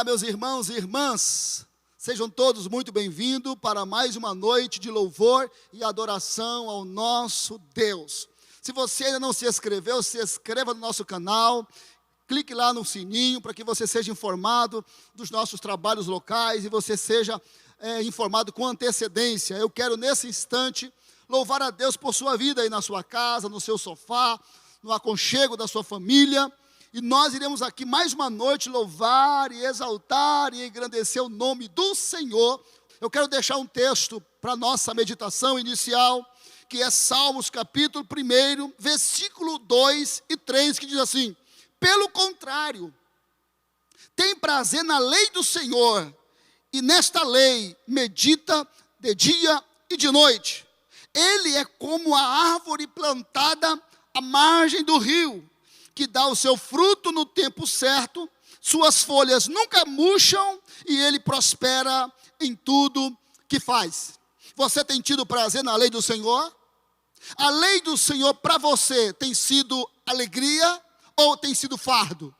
Olá, meus irmãos e irmãs, sejam todos muito bem-vindos para mais uma noite de louvor e adoração ao nosso Deus. Se você ainda não se inscreveu, se inscreva no nosso canal, clique lá no sininho para que você seja informado dos nossos trabalhos locais e você seja informado com antecedência. Eu quero nesse instante louvar a Deus por sua vida aí na sua casa, no seu sofá, no aconchego da sua família. E nós iremos aqui mais uma noite louvar e exaltar e engrandecer o nome do Senhor. Eu quero deixar um texto para a nossa meditação inicial, que é Salmos capítulo 1, versículo 2 e 3, que diz assim: pelo contrário, tem prazer na lei do Senhor, e nesta lei medita de dia e de noite. Ele é como a árvore plantada à margem do rio, que dá o seu fruto no tempo certo, suas folhas nunca murcham e ele prospera em tudo que faz. Você tem tido prazer na lei do Senhor? A lei do Senhor para você tem sido alegria ou tem sido fardo?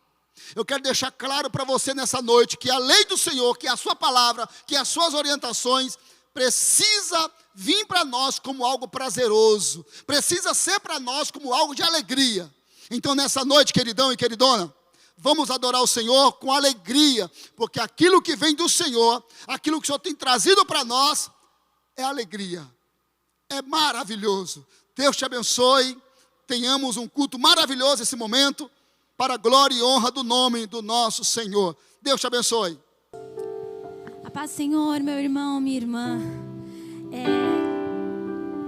Eu quero deixar claro para você nessa noite que a lei do Senhor, que é a sua palavra, que é as suas orientações, precisa vir para nós como algo prazeroso, precisa ser para nós como algo de alegria. Então nessa noite, queridão e queridona, vamos adorar o Senhor com alegria, porque aquilo que vem do Senhor, aquilo que o Senhor tem trazido para nós, é alegria, é maravilhoso. Deus te abençoe, tenhamos um culto maravilhoso esse momento, para a glória e honra do nome do nosso Senhor. Deus te abençoe. A paz do Senhor, meu irmão, minha irmã.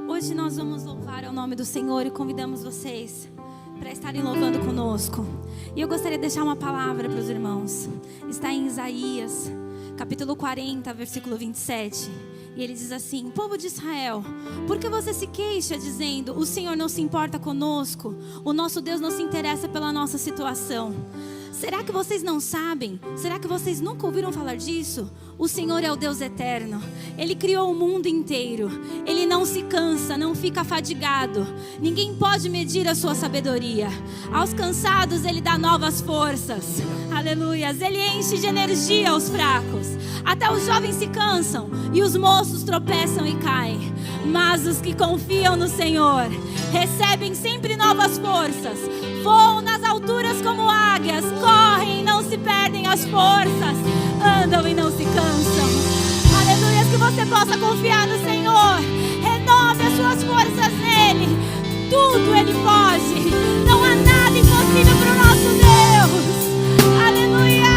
Hoje nós vamos louvar ao nome do Senhor e convidamos vocês para estarem louvando conosco. E eu gostaria de deixar uma palavra para os irmãos. Está em Isaías, capítulo 40, versículo 27. E ele diz assim: povo de Israel, por que você se queixa dizendo, o Senhor não se importa conosco, o nosso Deus não se interessa pela nossa situação? Será que vocês não sabem? Será que vocês nunca ouviram falar disso? O Senhor é o Deus eterno. Ele criou o mundo inteiro. Ele não se cansa, não fica fadigado. Ninguém pode medir a sua sabedoria. Aos cansados Ele dá novas forças. Aleluias. Ele enche de energia os fracos. Até os jovens se cansam e os moços tropeçam e caem. Mas os que confiam no Senhor recebem sempre novas forças. Voam nas alturas como águias, correm e não se perdem as forças, andam e não se cansam. Aleluia, que você possa confiar no Senhor, renove as suas forças nele, tudo Ele pode, não há nada impossível para o nosso Deus. Aleluia,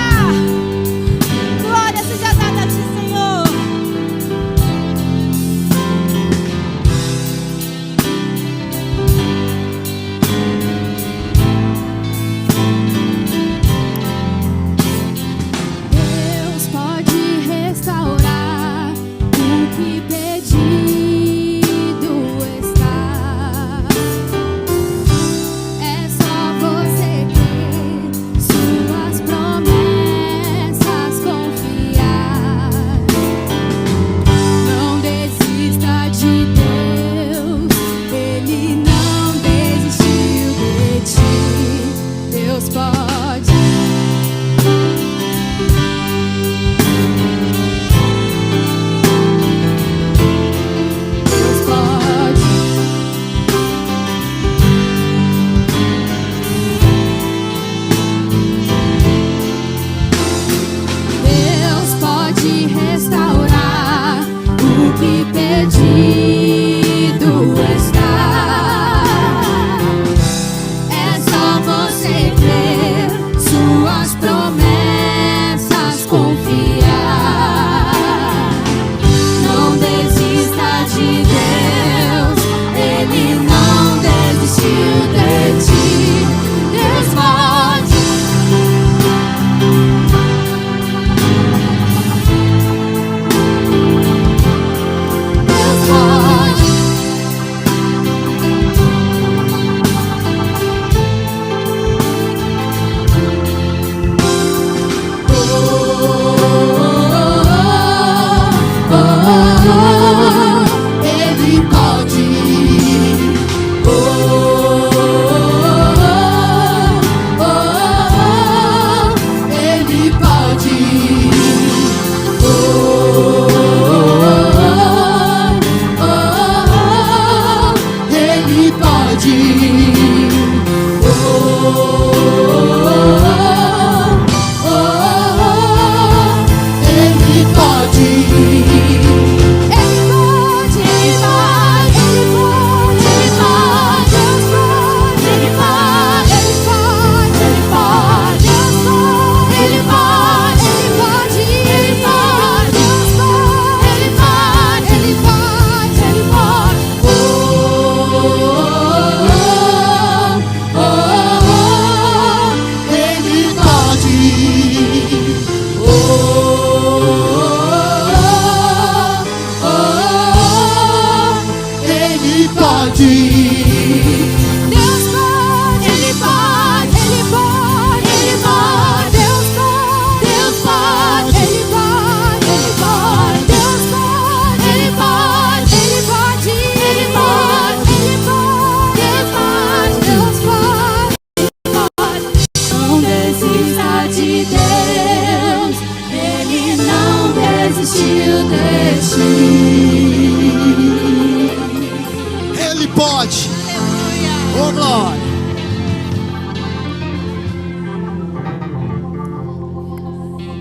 glória seja dada a ti, Senhor. Restaurar o que pedido está.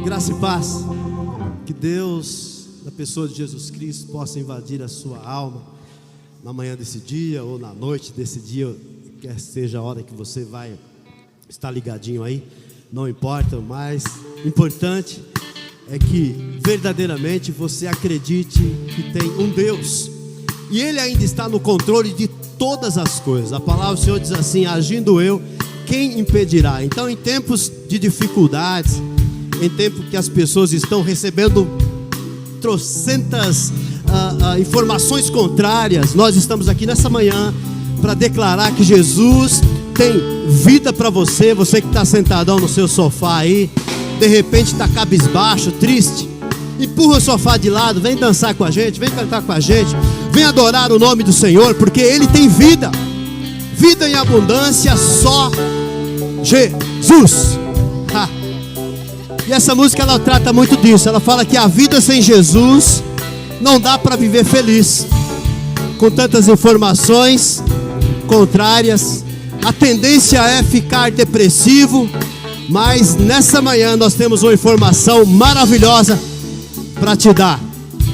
Graça e paz. Que Deus, na pessoa de Jesus Cristo, possa invadir a sua alma na manhã desse dia ou na noite desse dia, quer seja a hora que você vai estar ligadinho aí, não importa, mas importante é que verdadeiramente você acredite que tem um Deus e Ele ainda está no controle de todas as coisas. A palavra do Senhor diz assim: agindo eu, quem impedirá? Então, em tempos de dificuldades, em tempo que as pessoas estão recebendo trocentas informações contrárias, nós estamos aqui nessa manhã para declarar que Jesus tem vida para você. Você que está sentadão no seu sofá aí, de repente está cabisbaixo, triste, empurra o sofá de lado, vem dançar com a gente, vem cantar com a gente, vem adorar o nome do Senhor, porque Ele tem vida, vida em abundância, só Jesus. E essa música ela trata muito disso. Ela fala que a vida sem Jesus não dá para viver feliz. Com tantas informações contrárias, a tendência é ficar depressivo. Mas nessa manhã nós temos uma informação maravilhosa para te dar.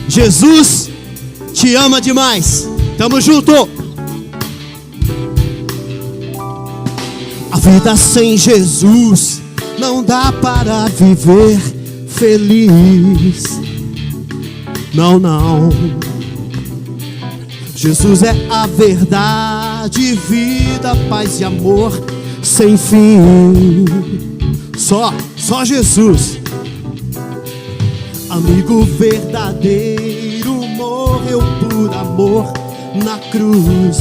Jesus te ama demais. Tamo junto. A vida sem Jesus não dá para viver feliz. Não, não. Jesus é a verdade, vida, paz e amor sem fim. Só Jesus. Amigo verdadeiro, morreu por amor na cruz.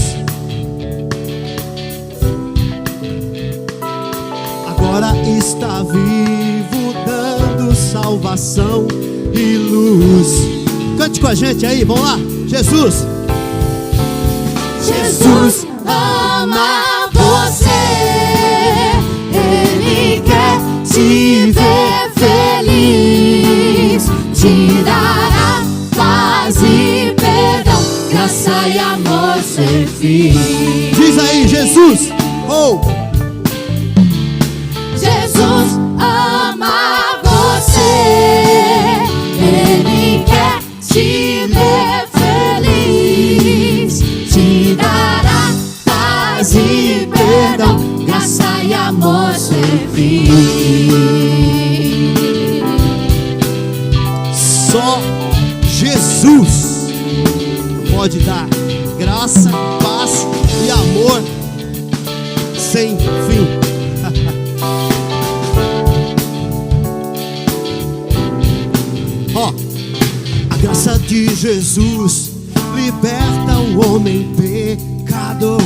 Agora está vivo, dando salvação e luz. Cante com a gente aí, vamos lá. Jesus. Jesus ama você. Ele quer te ver feliz, te dará paz e perdão, graça e amor sem fim. Diz aí, Jesus. Oh. Jesus ama você. Ele quer te ver feliz, te dará paz e perdão, graça e amor sem fim. Só Jesus pode dar graça, paz e amor sem fim. A graça de Jesus liberta o homem pecador.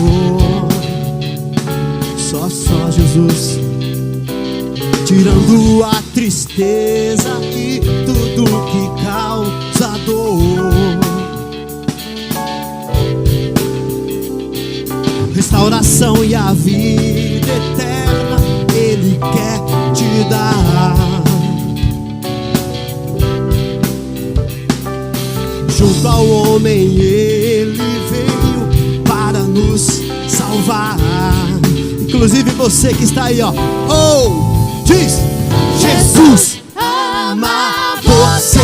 Só Jesus, tirando a tristeza e tudo que causa dor. Restauração e a vida eterna Ele quer te dar. Junto ao homem Ele veio para nos salvar. louvar. Inclusive você que está aí, ó. Oh, diz: Jesus ama você.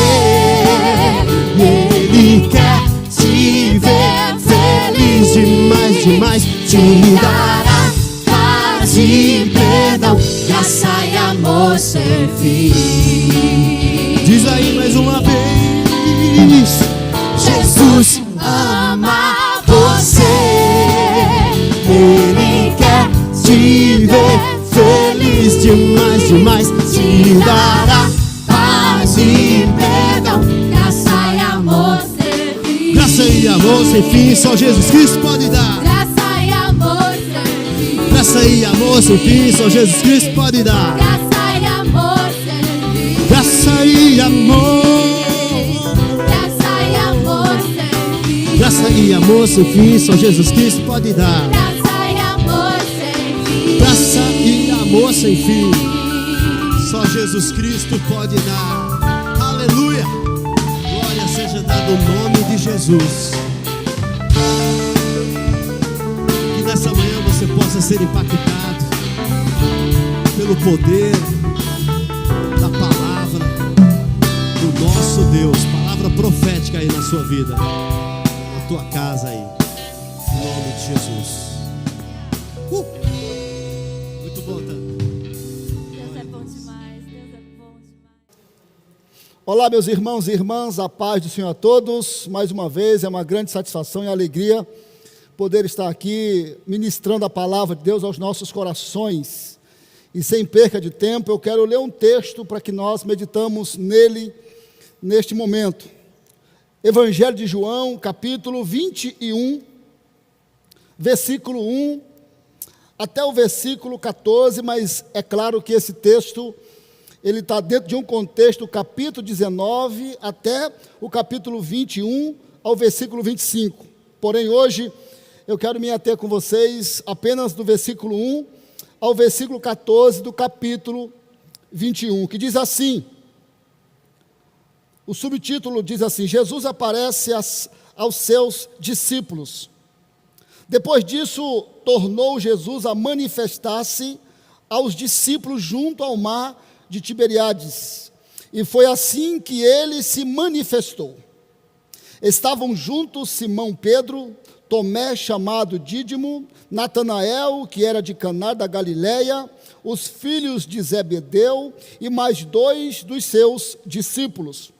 Ele quer te ver feliz demais, demais. Te dará paz e perdão, graça e amor servir. Diz aí mais uma vez: Jesus ama você. Ele quer te ver feliz demais, demais. Te dará paz e perdão, Graça e amor servir. graça e amor sem fim, só Jesus Cristo pode dar. Graça e amor servir. Graça e amor sem fim, só Jesus Cristo pode dar. Graça e amor servir. Graça e amor. Graça e amor servir. Graça e amor sem fim, só Jesus Cristo pode dar. Graça e amor servir. Graça e amor sem fim, só Jesus Cristo pode dar. Aleluia. Glória seja dada o nome de Jesus. Que nessa manhã você possa ser impactado pelo poder da palavra do nosso Deus. Palavra profética aí na sua vida, na tua casa aí, em nome de Jesus. Muito bom, tá? Deus é bom demais, Deus é bom demais. Olá, meus irmãos e irmãs, a paz do Senhor a todos. Mais uma vez, é uma grande satisfação e alegria poder estar aqui ministrando a palavra de Deus aos nossos corações. E sem perca de tempo, eu quero ler um texto para que nós meditamos nele neste momento. Evangelho de João, capítulo 21, versículo 1 até o versículo 14, mas é claro que esse texto ele está dentro de um contexto, capítulo 19 até o capítulo 21 ao versículo 25. Porém, hoje eu quero me ater com vocês apenas do versículo 1 ao versículo 14 do capítulo 21, que diz assim, o subtítulo diz assim: Jesus aparece aos seus discípulos. Depois disso, tornou Jesus a manifestar-se aos discípulos junto ao mar de Tiberíades, e foi assim que ele se manifestou. Estavam juntos Simão Pedro, Tomé, chamado Dídimo, Natanael, que era de Caná da Galileia, os filhos de Zebedeu e mais 2 dos seus discípulos.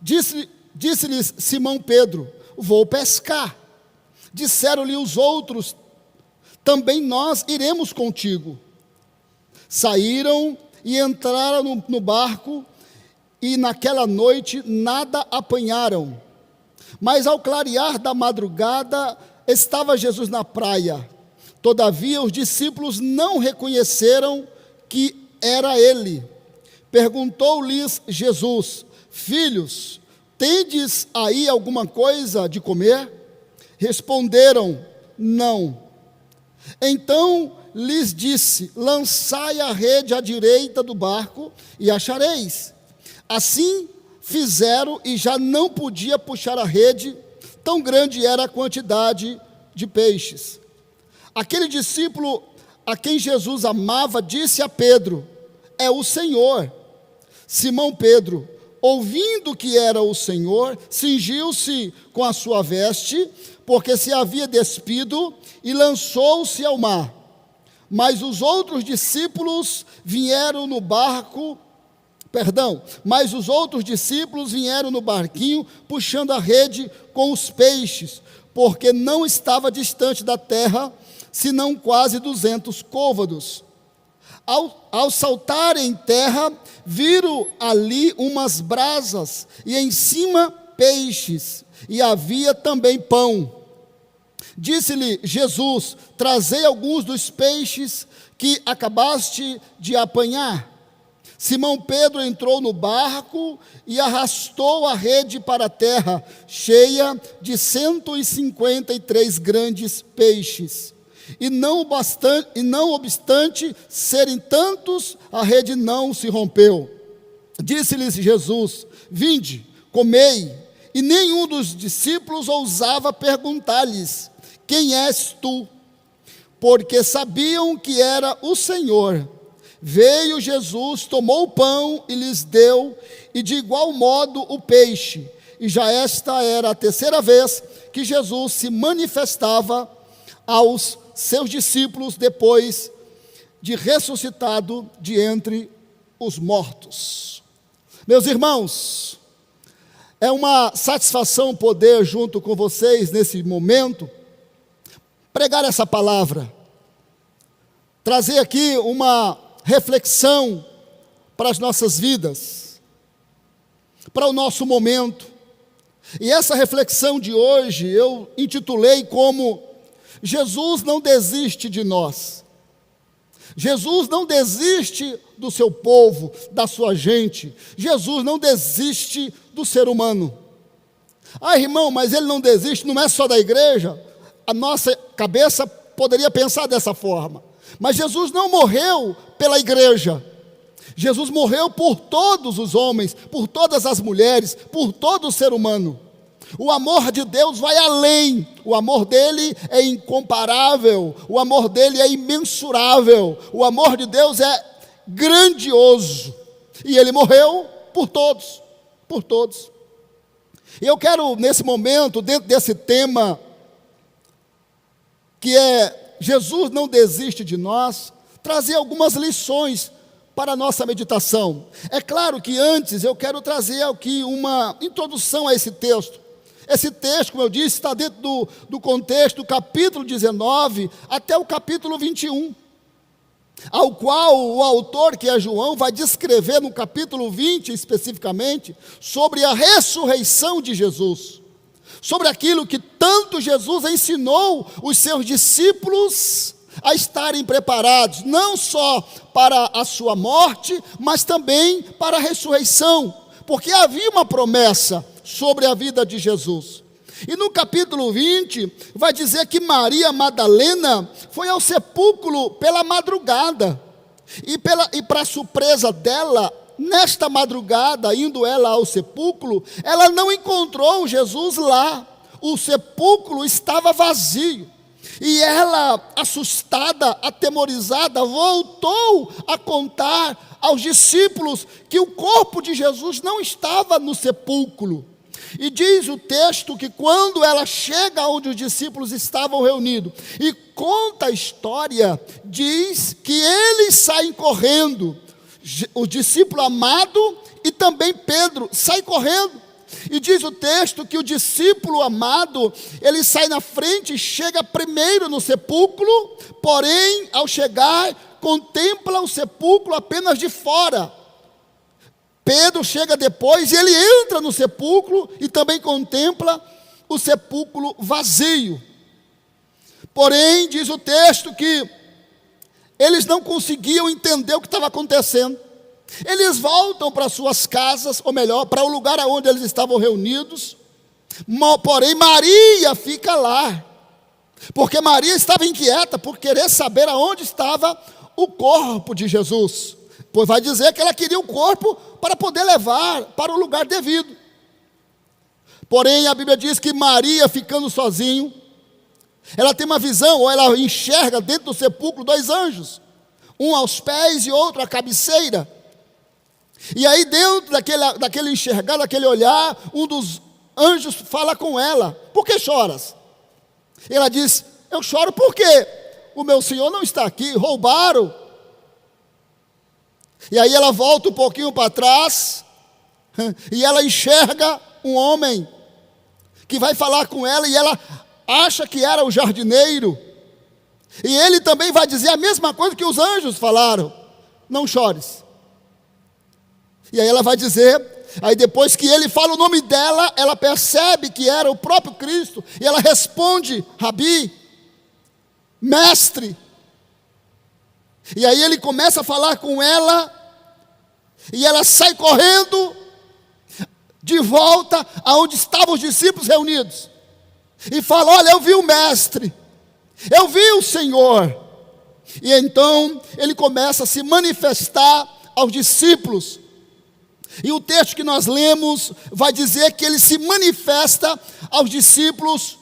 Disse-lhes Simão Pedro: vou pescar. Disseram-lhe os outros: também nós iremos contigo. Saíram e entraram no barco, e naquela noite nada apanharam. Mas ao clarear da madrugada, estava Jesus na praia. Todavia os discípulos não reconheceram que era ele. Perguntou-lhes Jesus: filhos, tendes aí alguma coisa de comer? Responderam: não. Então lhes disse: lançai a rede à direita do barco e achareis. Assim fizeram, e já não podia puxar a rede, tão grande era a quantidade de peixes. Aquele discípulo a quem Jesus amava disse a Pedro: é o Senhor. Simão Pedro, ouvindo que era o Senhor, cingiu-se com a sua veste, porque se havia despido, e lançou-se ao mar. Mas os outros discípulos vieram no barquinho, puxando a rede com os peixes, porque não estava distante da terra, senão quase 200 côvados. Ao saltarem em terra, viram ali umas brasas, e em cima peixes, e havia também pão. Disse-lhe Jesus: trazei alguns dos peixes que acabaste de apanhar. Simão Pedro entrou no barco e arrastou a rede para a terra, cheia de 153 grandes peixes. E não obstante serem tantos, a rede não se rompeu. Disse-lhes Jesus: vinde, comei. E nenhum dos discípulos ousava perguntar-lhes: quem és tu? Porque sabiam que era o Senhor. Veio Jesus, tomou o pão e lhes deu, e de igual modo o peixe. E já esta era a terceira vez que Jesus se manifestava aos seus discípulos depois de ressuscitado de entre os mortos. Meus irmãos, é uma satisfação poder, junto com vocês, nesse momento, pregar essa palavra, trazer aqui uma reflexão para as nossas vidas, para o nosso momento. E essa reflexão de hoje eu intitulei como Jesus não desiste de nós. Jesus não desiste do seu povo, da sua gente. Jesus não desiste do ser humano. Ah, irmão, mas ele não desiste, não é só da igreja. A nossa cabeça poderia pensar dessa forma. Mas Jesus não morreu pela igreja. Jesus morreu por todos os homens, por todas as mulheres, por todo o ser humano. O amor de Deus vai além, o amor dele é incomparável, o amor dele é imensurável, o amor de Deus é grandioso, e ele morreu por todos, por todos. E eu quero nesse momento, dentro desse tema, que é Jesus não desiste de nós, trazer algumas lições para a nossa meditação. É claro que antes eu quero trazer aqui uma introdução a esse texto. Esse texto, como eu disse, está dentro do contexto do capítulo 19 até o capítulo 21, ao qual o autor, que é João, vai descrever no capítulo 20 especificamente, sobre a ressurreição de Jesus, sobre aquilo que tanto Jesus ensinou os seus discípulos a estarem preparados, não só para a sua morte, mas também para a ressurreição, porque havia uma promessa sobre a vida de Jesus. E no capítulo 20, vai dizer que Maria Madalena foi ao sepulcro pela madrugada, e para surpresa dela, nesta madrugada, indo ela ao sepulcro, ela não encontrou Jesus lá, o sepulcro estava vazio, e ela, assustada, atemorizada, voltou a contar aos discípulos que o corpo de Jesus não estava no sepulcro. E diz o texto que quando ela chega onde os discípulos estavam reunidos e conta a história, diz que eles saem correndo, o discípulo amado e também Pedro saem correndo. E diz o texto que o discípulo amado, ele sai na frente e chega primeiro no sepulcro, porém, ao chegar, contempla o sepulcro apenas de fora. Pedro chega depois e ele entra no sepulcro e também contempla o sepulcro vazio. Porém, diz o texto que eles não conseguiam entender o que estava acontecendo. Eles voltam para suas casas, ou melhor, para o lugar onde eles estavam reunidos. Porém, Maria fica lá, porque Maria estava inquieta por querer saber aonde estava o corpo de Jesus. Pois vai dizer que ela queria o corpo para poder levar para o lugar devido. Porém, a Bíblia diz que Maria, ficando sozinha, ela tem uma visão, ou ela enxerga dentro do sepulcro 2 anjos, um aos pés e outro à cabeceira. E aí dentro daquele enxergar, daquele olhar, um dos anjos fala com ela: por que choras? E ela diz: eu choro porque o meu Senhor não está aqui, roubaram. E aí ela volta um pouquinho para trás, e ela enxerga um homem, que vai falar com ela, e ela acha que era o jardineiro, e ele também vai dizer a mesma coisa que os anjos falaram: não chores. E aí ela vai dizer, aí depois que ele fala o nome dela, ela percebe que era o próprio Cristo, e ela responde: Rabi, mestre. E aí ele começa a falar com ela, e ela sai correndo de volta aonde estavam os discípulos reunidos, e fala: olha, eu vi o mestre, eu vi o Senhor. E então ele começa a se manifestar aos discípulos. E o texto que nós lemos vai dizer que ele se manifesta aos discípulos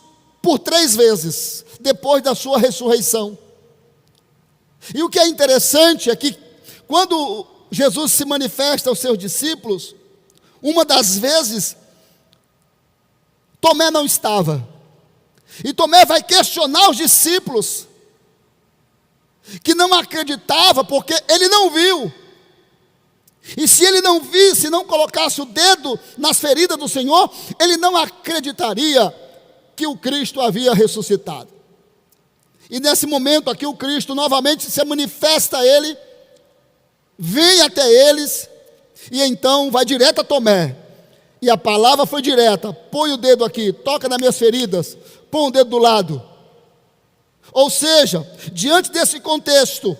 por 3 vezes, depois da sua ressurreição. E o que é interessante é que, quando Jesus se manifesta aos seus discípulos, uma das vezes, Tomé não estava. E Tomé vai questionar os discípulos, que não acreditava, porque ele não viu. E se ele não visse, não colocasse o dedo nas feridas do Senhor, ele não acreditaria que o Cristo havia ressuscitado. E nesse momento aqui, o Cristo novamente se manifesta a ele, vem até eles, e então vai direto a Tomé. E a palavra foi direta: põe o dedo aqui, toca nas minhas feridas, põe o dedo do lado. Ou seja, diante desse contexto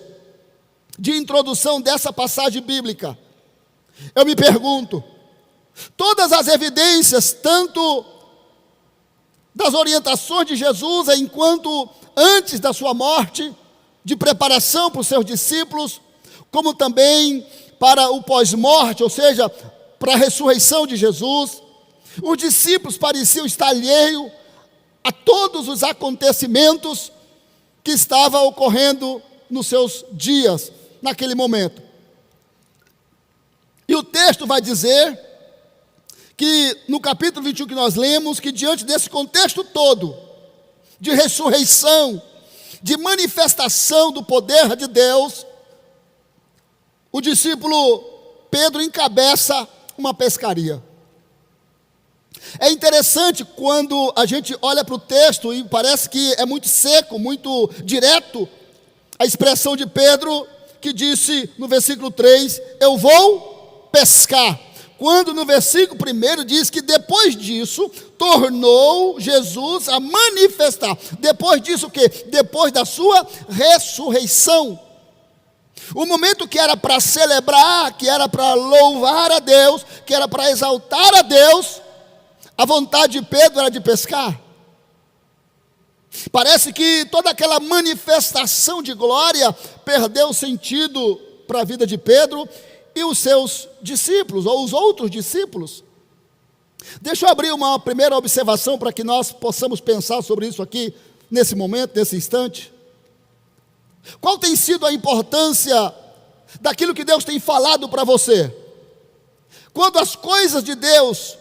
de introdução dessa passagem bíblica, eu me pergunto, todas as evidências, tanto das orientações de Jesus, enquanto antes da sua morte, de preparação para os seus discípulos, como também para o pós-morte, ou seja, para a ressurreição de Jesus, os discípulos pareciam estar alheios a todos os acontecimentos que estavam ocorrendo nos seus dias, naquele momento. E o texto vai dizer que, no capítulo 21 que nós lemos, que diante desse contexto todo, de ressurreição, de manifestação do poder de Deus, o discípulo Pedro encabeça uma pescaria. É interessante quando a gente olha para o texto e parece que é muito seco, muito direto, a expressão de Pedro, que disse no versículo 3, eu vou pescar. Quando no versículo 1 diz que depois disso, tornou Jesus a manifestar. Depois disso o quê? Depois da sua ressurreição. O momento que era para celebrar, que era para louvar a Deus, que era para exaltar a Deus, a vontade de Pedro era de pescar. Parece que toda aquela manifestação de glória perdeu sentido para a vida de Pedro e os seus discípulos, ou os outros discípulos. Deixa eu abrir uma primeira observação para que nós possamos pensar sobre isso aqui, nesse momento, nesse instante. Qual tem sido a importância daquilo que Deus tem falado para você? Quando as coisas de Deus,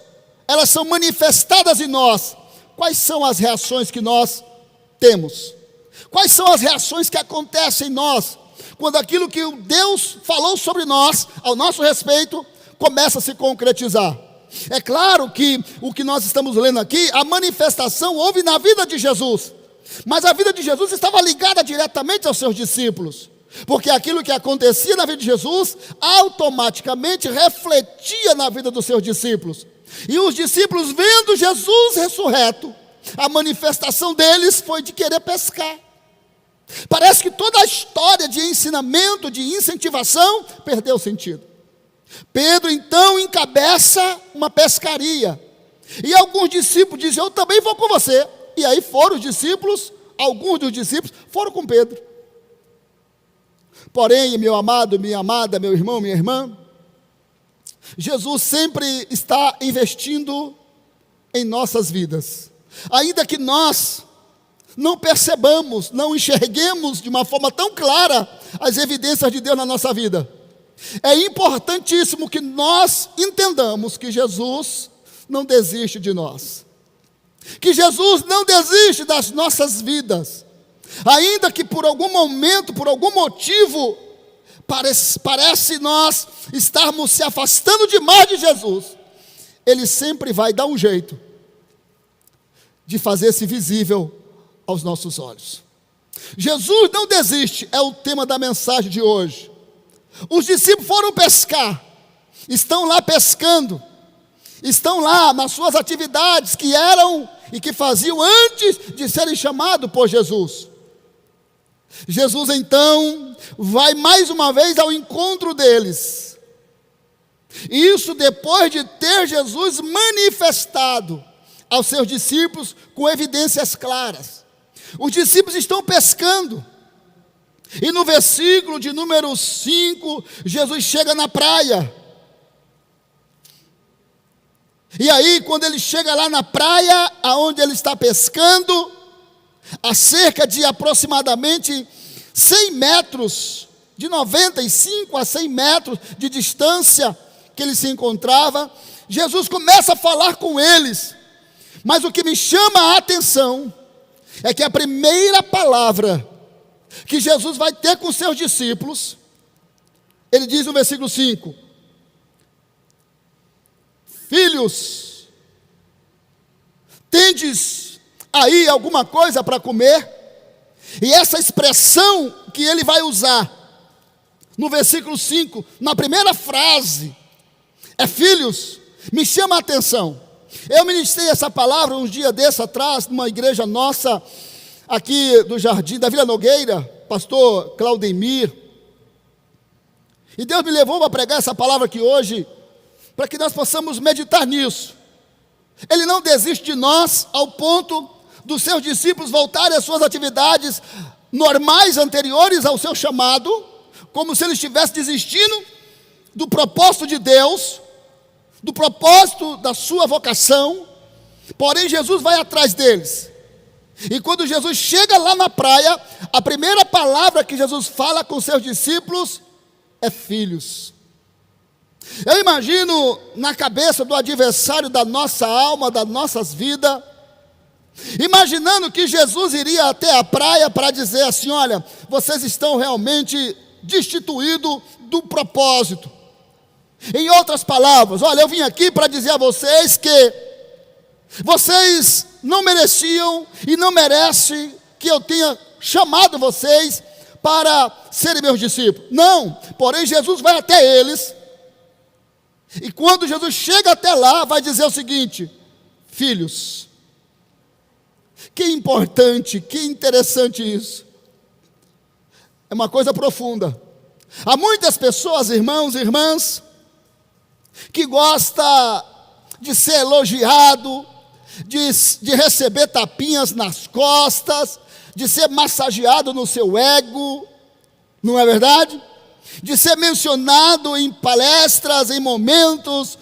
elas são manifestadas em nós, quais são as reações que nós temos? Quais são as reações que acontecem em nós, quando aquilo que Deus falou sobre nós, ao nosso respeito, começa a se concretizar? É claro que o que nós estamos lendo aqui, a manifestação houve na vida de Jesus, mas a vida de Jesus estava ligada diretamente aos seus discípulos, porque aquilo que acontecia na vida de Jesus, automaticamente refletia na vida dos seus discípulos. E os discípulos, vendo Jesus ressurreto, a manifestação deles foi de querer pescar. Parece que toda a história de ensinamento, de incentivação, perdeu sentido. Pedro então encabeça uma pescaria, e alguns discípulos dizem, eu também vou com você. E aí foram os discípulos, alguns dos discípulos foram com Pedro. Porém, meu amado, minha amada, meu irmão, minha irmã, Jesus sempre está investindo em nossas vidas, ainda que nós não percebamos, não enxerguemos de uma forma tão clara as evidências de Deus na nossa vida. É importantíssimo que nós entendamos que Jesus não desiste de nós, que Jesus não desiste das nossas vidas, ainda que por algum momento, por algum motivo, parece nós estarmos se afastando demais de Jesus, Ele sempre vai dar um jeito de fazer-se visível aos nossos olhos. Jesus não desiste, é o tema da mensagem de hoje. Os discípulos foram pescar, estão lá pescando, estão lá nas suas atividades que eram e que faziam antes de serem chamados por Jesus. Jesus então vai mais uma vez ao encontro deles. Isso depois de ter Jesus manifestado aos seus discípulos com evidências claras. Os discípulos estão pescando. E no versículo de número 5, Jesus chega na praia. E aí, quando ele chega lá na praia, aonde ele está pescando, a cerca de aproximadamente 100 metros, de 95 a 100 metros de distância que ele se encontrava, Jesus começa a falar com eles. Mas o que me chama a atenção é que a primeira palavra que Jesus vai ter com seus discípulos, ele diz no versículo 5: filhos, tendes aí alguma coisa para comer? E essa expressão que ele vai usar no versículo 5, na primeira frase, é filhos, me chama a atenção. Eu ministrei essa palavra uns dias desses atrás, numa igreja nossa, aqui do Jardim da Vila Nogueira, pastor Claudemir. E Deus me levou para pregar essa palavra aqui hoje, para que nós possamos meditar nisso. Ele não desiste de nós ao ponto dos seus discípulos voltarem às suas atividades normais anteriores ao seu chamado, como se ele estivesse desistindo do propósito de Deus, do propósito da sua vocação. Porém, Jesus vai atrás deles. E quando Jesus chega lá na praia, a primeira palavra que Jesus fala com seus discípulos é filhos. Eu imagino na cabeça do adversário da nossa alma, das nossas vidas, imaginando que Jesus iria até a praia para dizer assim: olha, vocês estão realmente destituídos do propósito. Em outras palavras, olha, eu vim aqui para dizer a vocês que vocês não mereciam e não merecem que eu tenha chamado vocês para serem meus discípulos. Não, porém Jesus vai até eles, e quando Jesus chega até lá, vai dizer o seguinte: filhos. Que importante, que interessante isso. É uma coisa profunda. Há muitas pessoas, irmãos e irmãs, que gosta de ser elogiado, de receber tapinhas nas costas, de ser massageado no seu ego, não é verdade? De ser mencionado em palestras, em momentos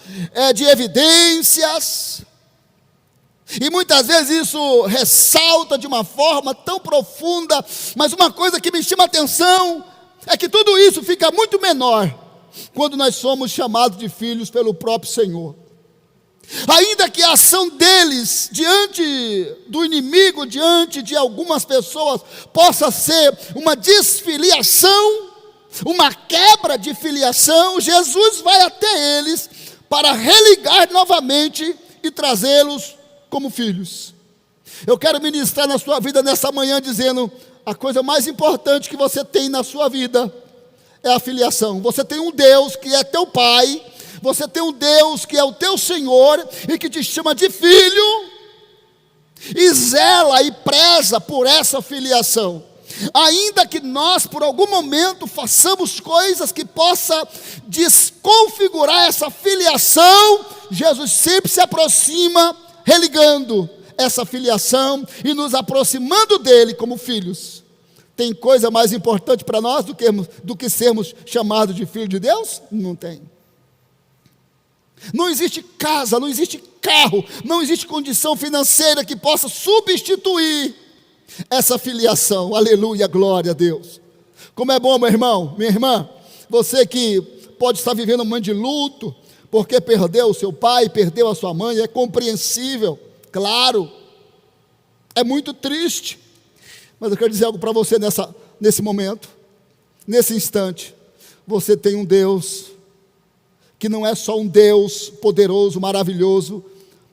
de evidências. E muitas vezes isso ressalta de uma forma tão profunda, mas uma coisa que me chama a atenção é que tudo isso fica muito menor quando nós somos chamados de filhos pelo próprio Senhor. Ainda que a ação deles diante do inimigo, diante de algumas pessoas, possa ser uma desfiliação, uma quebra de filiação, Jesus vai até eles para religar novamente e trazê-los como filhos. Eu quero ministrar na sua vida nessa manhã dizendo: a coisa mais importante que você tem na sua vida é a filiação. Você tem um Deus que é teu Pai, você tem um Deus que é o teu Senhor e que te chama de filho, e zela e preza por essa filiação. Ainda que nós por algum momento façamos coisas que possa desconfigurar essa filiação, Jesus sempre se aproxima religando essa filiação e nos aproximando dele como filhos. Tem coisa mais importante para nós do que sermos chamados de filho de Deus? Não tem. Não existe casa, não existe carro, não existe condição financeira que possa substituir essa filiação. Aleluia, glória a Deus. Como é bom, meu irmão, minha irmã, você que pode estar vivendo um momento de luto, porque perdeu o seu pai, perdeu a sua mãe, é compreensível, claro, é muito triste, mas eu quero dizer algo para você nesse momento, nesse instante. Você tem um Deus que não é só um Deus poderoso, maravilhoso,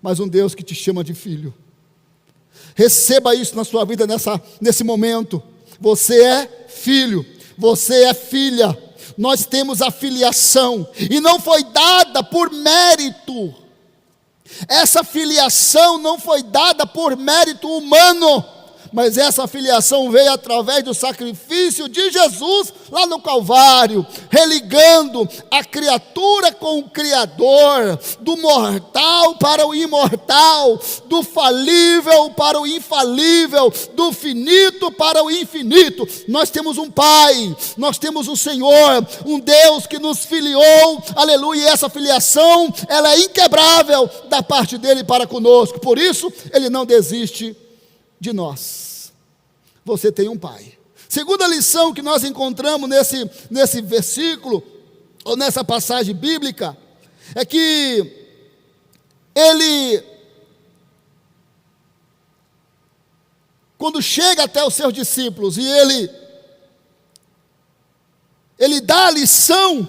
mas um Deus que te chama de filho. Receba isso na sua vida nesse momento. Você é filho, você é filha. Nós temos a filiação, e não foi dada por mérito. Essa filiação não foi dada por mérito humano, mas essa filiação veio através do sacrifício de Jesus lá no Calvário, religando a criatura com o Criador, do mortal para o imortal, do falível para o infalível, do finito para o infinito. Nós temos um Pai, nós temos um Senhor, um Deus que nos filiou, aleluia, e essa filiação, ela é inquebrável da parte dele para conosco. Por isso, ele não desiste de nós. você tem um pai. Segunda lição que nós encontramos nesse versículo, ou nessa passagem bíblica, é que ele, quando chega até os seus discípulos e ele dá a lição,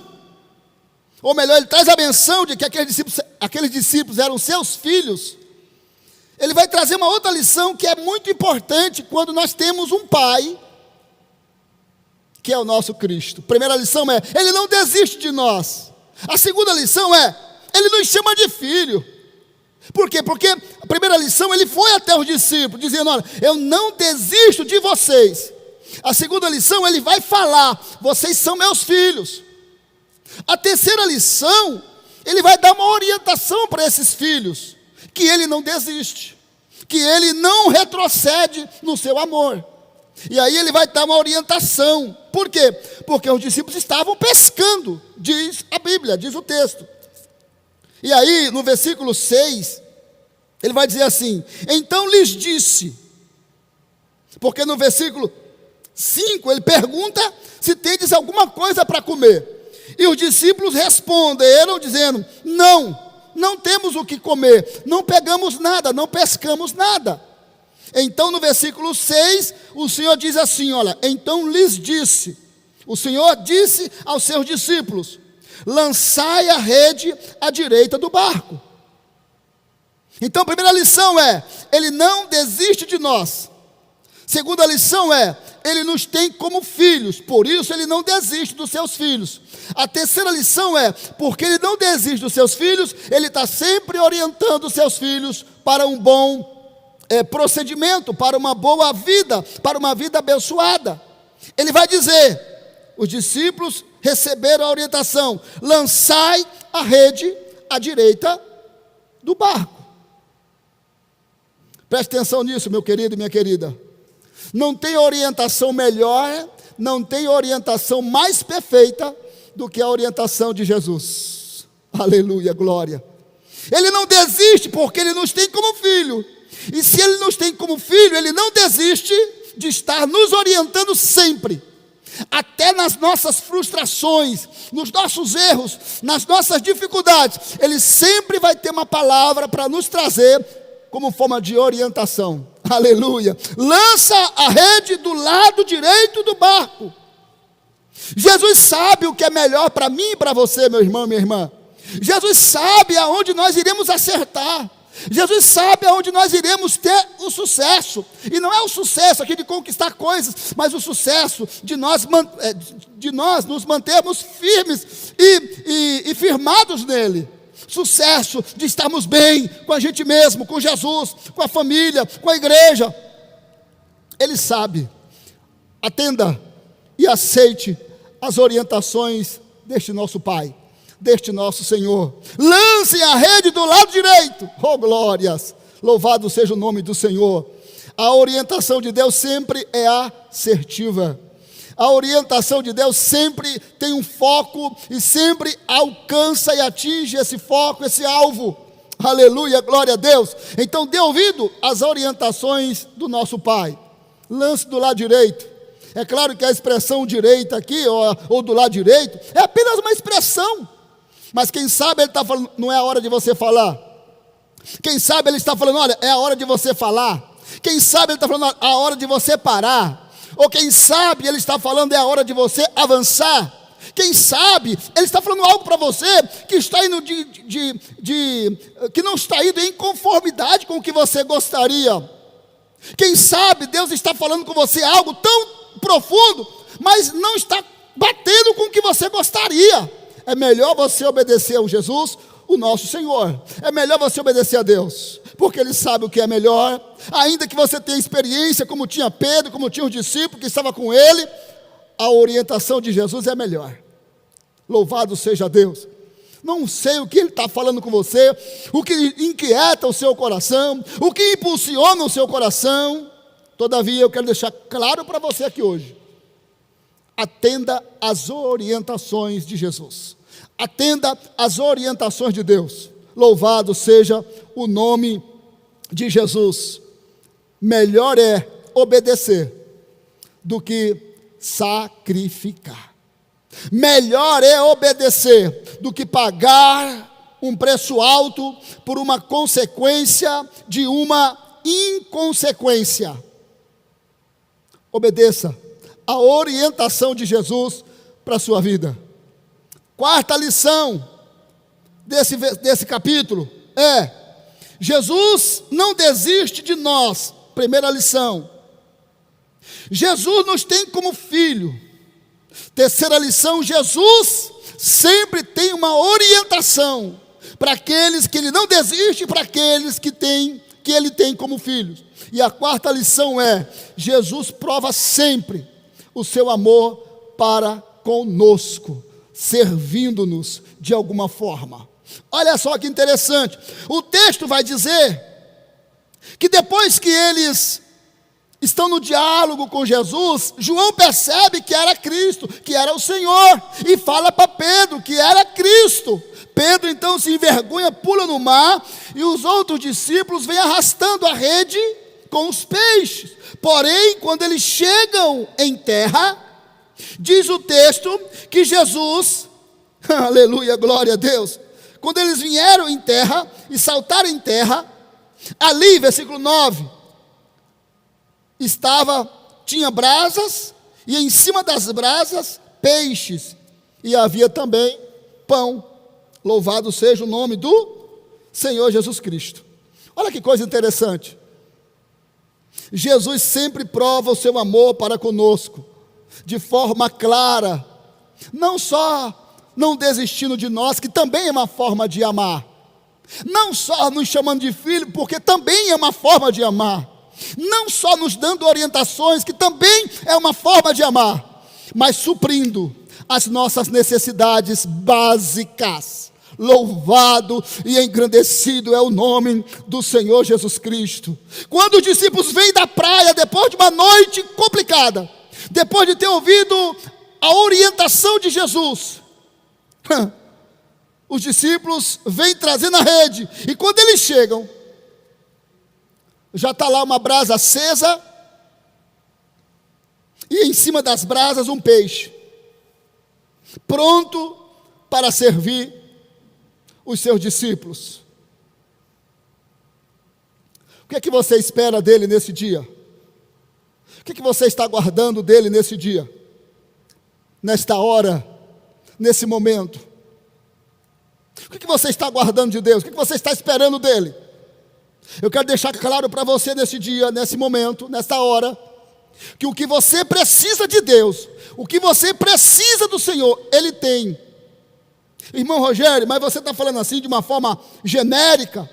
ou melhor, ele traz a menção de que aqueles discípulos eram seus filhos, ele vai trazer uma outra lição que é muito importante quando nós temos um pai, que é o nosso Cristo. A primeira lição é, ele não desiste de nós. A segunda lição é, ele nos chama de filho. Por quê? Porque a primeira lição, ele foi até os discípulos, dizendo, olha, eu não desisto de vocês. A segunda lição, ele vai falar, vocês são meus filhos. A terceira lição, ele vai dar uma orientação para esses filhos, que ele não desiste, que ele não retrocede no seu amor. E aí ele vai dar uma orientação. Por quê? Porque os discípulos estavam pescando, diz a Bíblia, diz o texto. E aí, no versículo 6, ele vai dizer assim, então lhes disse, porque no versículo 5, ele pergunta se tendes alguma coisa para comer. E os discípulos responderam dizendo, não temos o que comer, não pegamos nada, não pescamos nada. Então no versículo 6, o Senhor diz assim, olha, então lhes disse, o Senhor disse aos seus discípulos, lançai a rede à direita do barco. Então a primeira lição é, ele não desiste de nós. Segunda lição é, ele nos tem como filhos, por isso ele não desiste dos seus filhos. A terceira lição é, porque ele não desiste dos seus filhos, ele está sempre orientando os seus filhos para um bom procedimento, para uma boa vida, para uma vida abençoada. Ele vai dizer, os discípulos receberam a orientação, lançai a rede à direita do barco. Preste atenção nisso, meu querido e minha querida. Não tem orientação melhor, não tem orientação mais perfeita do que a orientação de Jesus. Aleluia, glória. Ele não desiste porque ele nos tem como filho. E se ele nos tem como filho, ele não desiste de estar nos orientando sempre. Até nas nossas frustrações, nos nossos erros, nas nossas dificuldades. Ele sempre vai ter uma palavra para nos trazer como forma de orientação. Aleluia. Lança a rede do lado direito do barco. Jesus sabe o que é melhor para mim e para você, meu irmão e minha irmã. Jesus sabe aonde nós iremos acertar. Jesus sabe aonde nós iremos ter o sucesso. E não é o sucesso aqui de conquistar coisas, mas o sucesso de nós nos mantermos firmes e firmados nele. Sucesso de estarmos bem com a gente mesmo, com Jesus, com a família, com a igreja. Ele sabe. Atenda e aceite as orientações deste nosso Pai, deste nosso Senhor. Lancem a rede do lado direito. Oh, glórias! Louvado seja o nome do Senhor. A orientação de Deus sempre é assertiva. A orientação de Deus sempre tem um foco e sempre alcança e atinge esse foco, esse alvo. Aleluia, glória a Deus. Então dê ouvido às orientações do nosso Pai. Lance do lado direito. É claro que a expressão direita aqui, ou do lado direito, é apenas uma expressão. Mas quem sabe ele está falando, não é a hora de você falar. Quem sabe ele está falando, olha, é a hora de você falar. Quem sabe ele está falando, a hora de você parar. Ou quem sabe ele está falando, é a hora de você avançar. Quem sabe ele está falando algo para você que está indo que não está indo em conformidade com o que você gostaria. Quem sabe Deus está falando com você algo tão profundo, mas não está batendo com o que você gostaria. É melhor você obedecer a Jesus, o nosso Senhor. É melhor você obedecer a Deus, porque Ele sabe o que é melhor. Ainda que você tenha experiência, como tinha Pedro, como tinha os discípulos que estavam com Ele, a orientação de Jesus é melhor. Louvado seja Deus. Não sei o que Ele está falando com você, o que inquieta o seu coração, o que impulsiona o seu coração. Todavia, eu quero deixar claro para você aqui hoje. Atenda às orientações de Jesus. Atenda às orientações de Deus. Louvado seja o nome de Jesus. Melhor é obedecer do que sacrificar. Melhor é obedecer do que pagar um preço alto por uma consequência de uma inconsequência. Obedeça a orientação de Jesus para a sua vida. Quarta lição desse capítulo é: Jesus não desiste de nós. Primeira lição: Jesus nos tem como filho. Terceira lição: Jesus sempre tem uma orientação para aqueles que Ele não desiste, para aqueles que Ele tem como filhos. E a quarta lição é: Jesus prova sempre o seu amor para conosco, servindo-nos de alguma forma. Olha só que interessante, o texto vai dizer que depois que eles estão no diálogo com Jesus, João percebe que era Cristo, que era o Senhor, e fala para Pedro que era Cristo. Pedro então se envergonha, pula no mar, e os outros discípulos vêm arrastando a rede com os peixes. Porém, quando eles chegam em terra, diz o texto que Jesus, aleluia, glória a Deus, quando eles vieram em terra e saltaram em terra, ali, versículo 9, tinha brasas, e em cima das brasas, peixes, e havia também pão. Louvado seja o nome do Senhor Jesus Cristo. Olha que coisa interessante. Jesus sempre prova o seu amor para conosco, de forma clara, não só não desistindo de nós, que também é uma forma de amar, não só nos chamando de filho, porque também é uma forma de amar, não só nos dando orientações, que também é uma forma de amar, mas suprindo as nossas necessidades básicas. Louvado e engrandecido é o nome do Senhor Jesus Cristo. Quando os discípulos vêm da praia, depois de uma noite complicada, depois de ter ouvido a orientação de Jesus, os discípulos vêm trazendo a rede, e quando eles chegam, já está lá uma brasa acesa, e em cima das brasas um peixe, pronto para servir os seus discípulos. O que é que você espera dele nesse dia? O que é que você está aguardando dele nesse dia? Nesta hora, nesse momento? O que é que você está aguardando de Deus? O que é que você está esperando dele? Eu quero deixar claro para você nesse dia, nesse momento, nesta hora, que o que você precisa de Deus, o que você precisa do Senhor, Ele tem. Irmão Rogério, mas você está falando assim de uma forma genérica?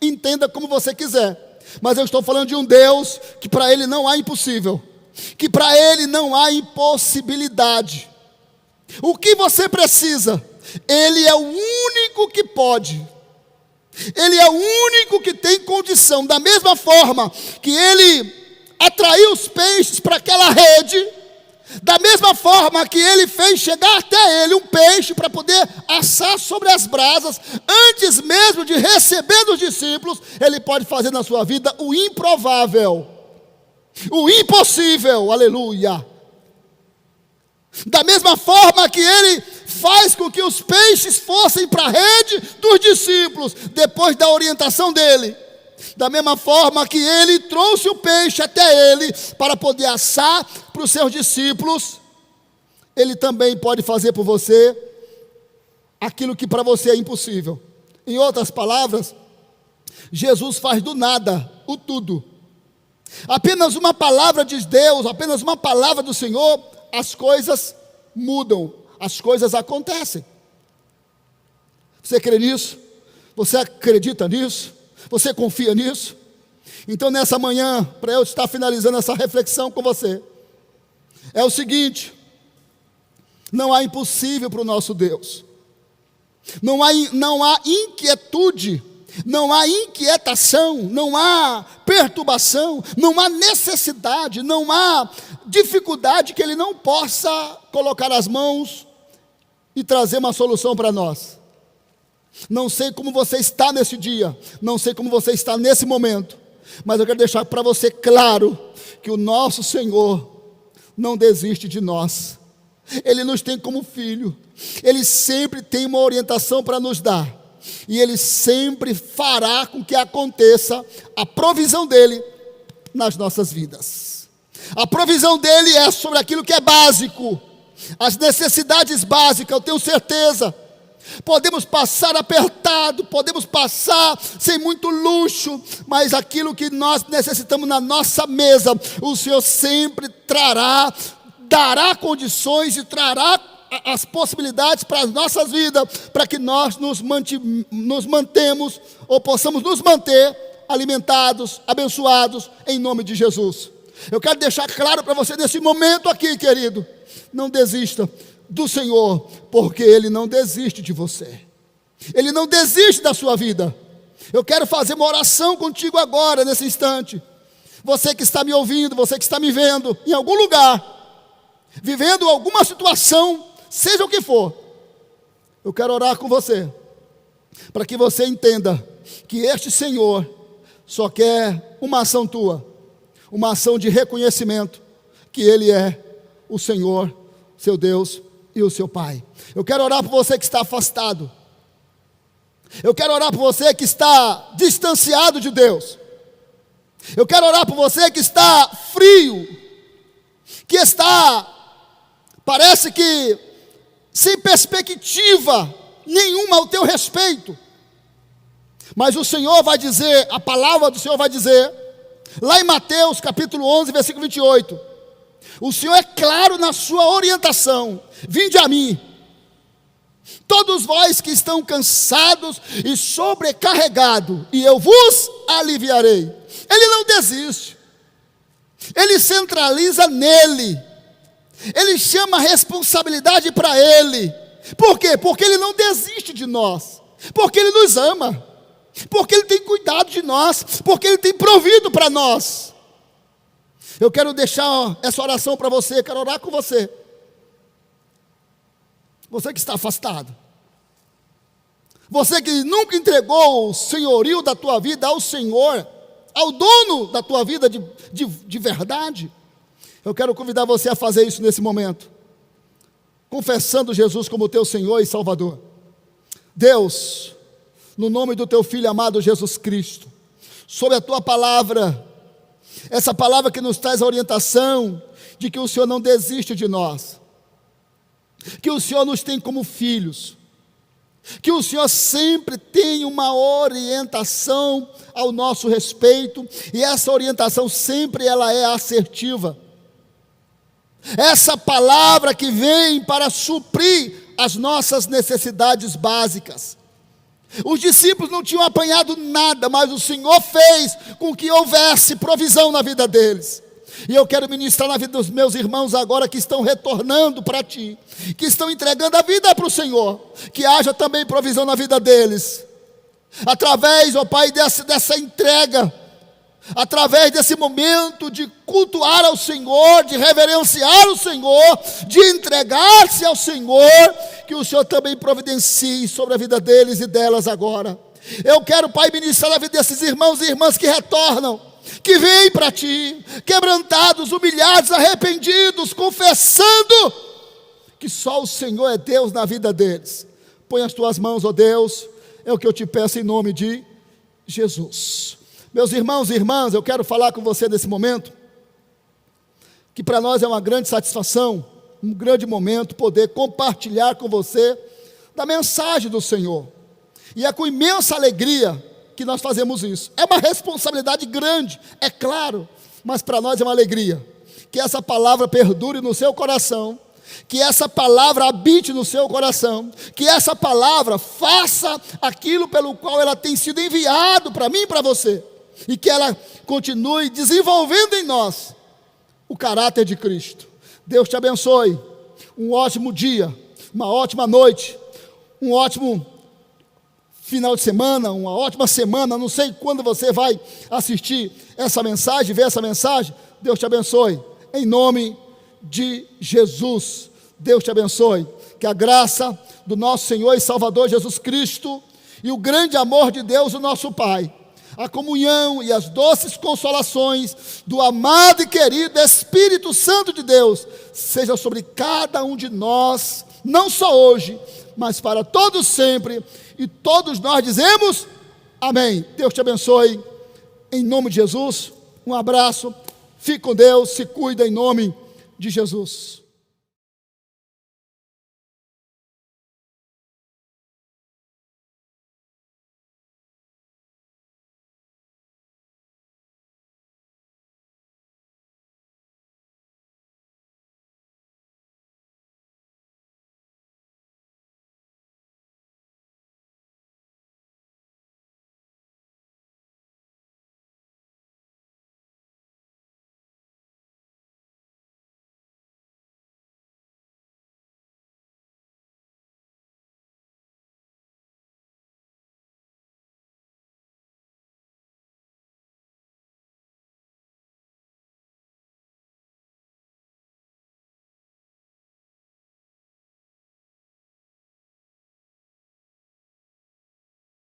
Entenda como você quiser, mas eu estou falando de um Deus que para Ele não há impossível, que para Ele não há impossibilidade. O que você precisa, Ele é o único que pode, Ele é o único que tem condição. Da mesma forma que Ele atraiu os peixes para aquela rede, da mesma forma que Ele fez chegar até Ele um peixe para poder assar sobre as brasas, antes mesmo de receber dos discípulos, Ele pode fazer na sua vida o improvável, o impossível, aleluia. Da mesma forma que Ele faz com que os peixes fossem para a rede dos discípulos, depois da orientação dele, da mesma forma que Ele trouxe o peixe até Ele, para poder assar para os seus discípulos, Ele também pode fazer por você aquilo que para você é impossível. Em outras palavras, Jesus faz do nada o tudo. Apenas uma palavra de Deus, apenas uma palavra do Senhor, as coisas mudam, as coisas acontecem. Você crê nisso? Você acredita nisso? Você confia nisso? Então nessa manhã, para eu estar finalizando essa reflexão com você, é o seguinte: não há impossível para o nosso Deus, não há inquietude, não há inquietação, não há perturbação, não há necessidade, não há dificuldade que Ele não possa colocar as mãos e trazer uma solução para nós. Não sei como você está nesse dia, não sei como você está nesse momento, mas eu quero deixar para você claro que o nosso Senhor não desiste de nós. Ele nos tem como filho. Ele sempre tem uma orientação para nos dar. E Ele sempre fará com que aconteça a provisão dEle nas nossas vidas. A provisão dEle é sobre aquilo que é básico. As necessidades básicas, eu tenho certeza. Podemos passar apertado, podemos passar sem muito luxo, mas aquilo que nós necessitamos na nossa mesa, o Senhor sempre trará, dará condições e trará as possibilidades para as nossas vidas, para que nós nos mantemos, ou possamos nos manter alimentados, abençoados, em nome de Jesus. Eu quero deixar claro para você nesse momento aqui, querido, não desista do Senhor, porque Ele não desiste de você. Ele não desiste da sua vida. Eu quero fazer uma oração contigo agora, nesse instante. Você que está me ouvindo, você que está me vendo, em algum lugar, vivendo alguma situação, seja o que for, eu quero orar com você, para que você entenda que este Senhor só quer uma ação tua, uma ação de reconhecimento, que Ele é o Senhor, seu Deus e o seu Pai. Eu quero orar por você que está afastado. Eu quero orar por você que está distanciado de Deus. Eu quero orar por você que está frio, que está, parece que sem perspectiva nenhuma ao teu respeito. Mas o Senhor vai dizer, a palavra do Senhor vai dizer, lá em Mateus capítulo 11, versículo 28, o Senhor é claro na sua orientação: vinde a mim, todos vós que estão cansados e sobrecarregados, e eu vos aliviarei. Ele não desiste, Ele centraliza nele, Ele chama a responsabilidade para Ele. Por quê? Porque Ele não desiste de nós, porque Ele nos ama, porque Ele tem cuidado de nós, porque Ele tem provido para nós. Eu quero deixar essa oração para você, quero orar com você. Você que está afastado, você que nunca entregou o senhorio da tua vida ao Senhor, ao dono da tua vida de verdade, eu quero convidar você a fazer isso nesse momento, confessando Jesus como teu Senhor e Salvador. Deus, no nome do teu Filho amado Jesus Cristo, sobre a tua palavra, essa palavra que nos traz a orientação de que o Senhor não desiste de nós, que o Senhor nos tem como filhos, que o Senhor sempre tem uma orientação ao nosso respeito, e essa orientação sempre ela é assertiva. Essa palavra que vem para suprir as nossas necessidades básicas. Os discípulos não tinham apanhado nada, mas o Senhor fez com que houvesse provisão na vida deles. E eu quero ministrar na vida dos meus irmãos agora que estão retornando para Ti, que estão entregando a vida para o Senhor, que haja também provisão na vida deles, através, ó Pai, dessa entrega, através desse momento de cultuar ao Senhor, de reverenciar o Senhor, de entregar-se ao Senhor, que o Senhor também providencie sobre a vida deles e delas agora. Eu quero, Pai, ministrar na vida desses irmãos e irmãs que retornam, que vêm para Ti, quebrantados, humilhados, arrependidos, confessando que só o Senhor é Deus na vida deles. Põe as Tuas mãos, ó Deus, é o que eu Te peço em nome de Jesus. Meus irmãos e irmãs, eu quero falar com você nesse momento, que para nós é uma grande satisfação, um grande momento poder compartilhar com você da mensagem do Senhor. E é com imensa alegria que nós fazemos isso. É uma responsabilidade grande, é claro, mas para nós é uma alegria. Que essa palavra perdure no seu coração, que essa palavra habite no seu coração, que essa palavra faça aquilo pelo qual ela tem sido enviado para mim e para você, e que ela continue desenvolvendo em nós o caráter de Cristo. Deus te abençoe, um ótimo dia, uma ótima noite, um ótimo final de semana, uma ótima semana. Não sei quando você vai assistir essa mensagem, ver essa mensagem. Deus te abençoe, em nome de Jesus. Deus te abençoe, que a graça do nosso Senhor e Salvador Jesus Cristo e o grande amor de Deus, o nosso Pai, a comunhão e as doces consolações do amado e querido Espírito Santo de Deus seja sobre cada um de nós, não só hoje, mas para todos sempre. E todos nós dizemos amém. Deus te abençoe, em nome de Jesus. Um abraço, fique com Deus, se cuida em nome de Jesus.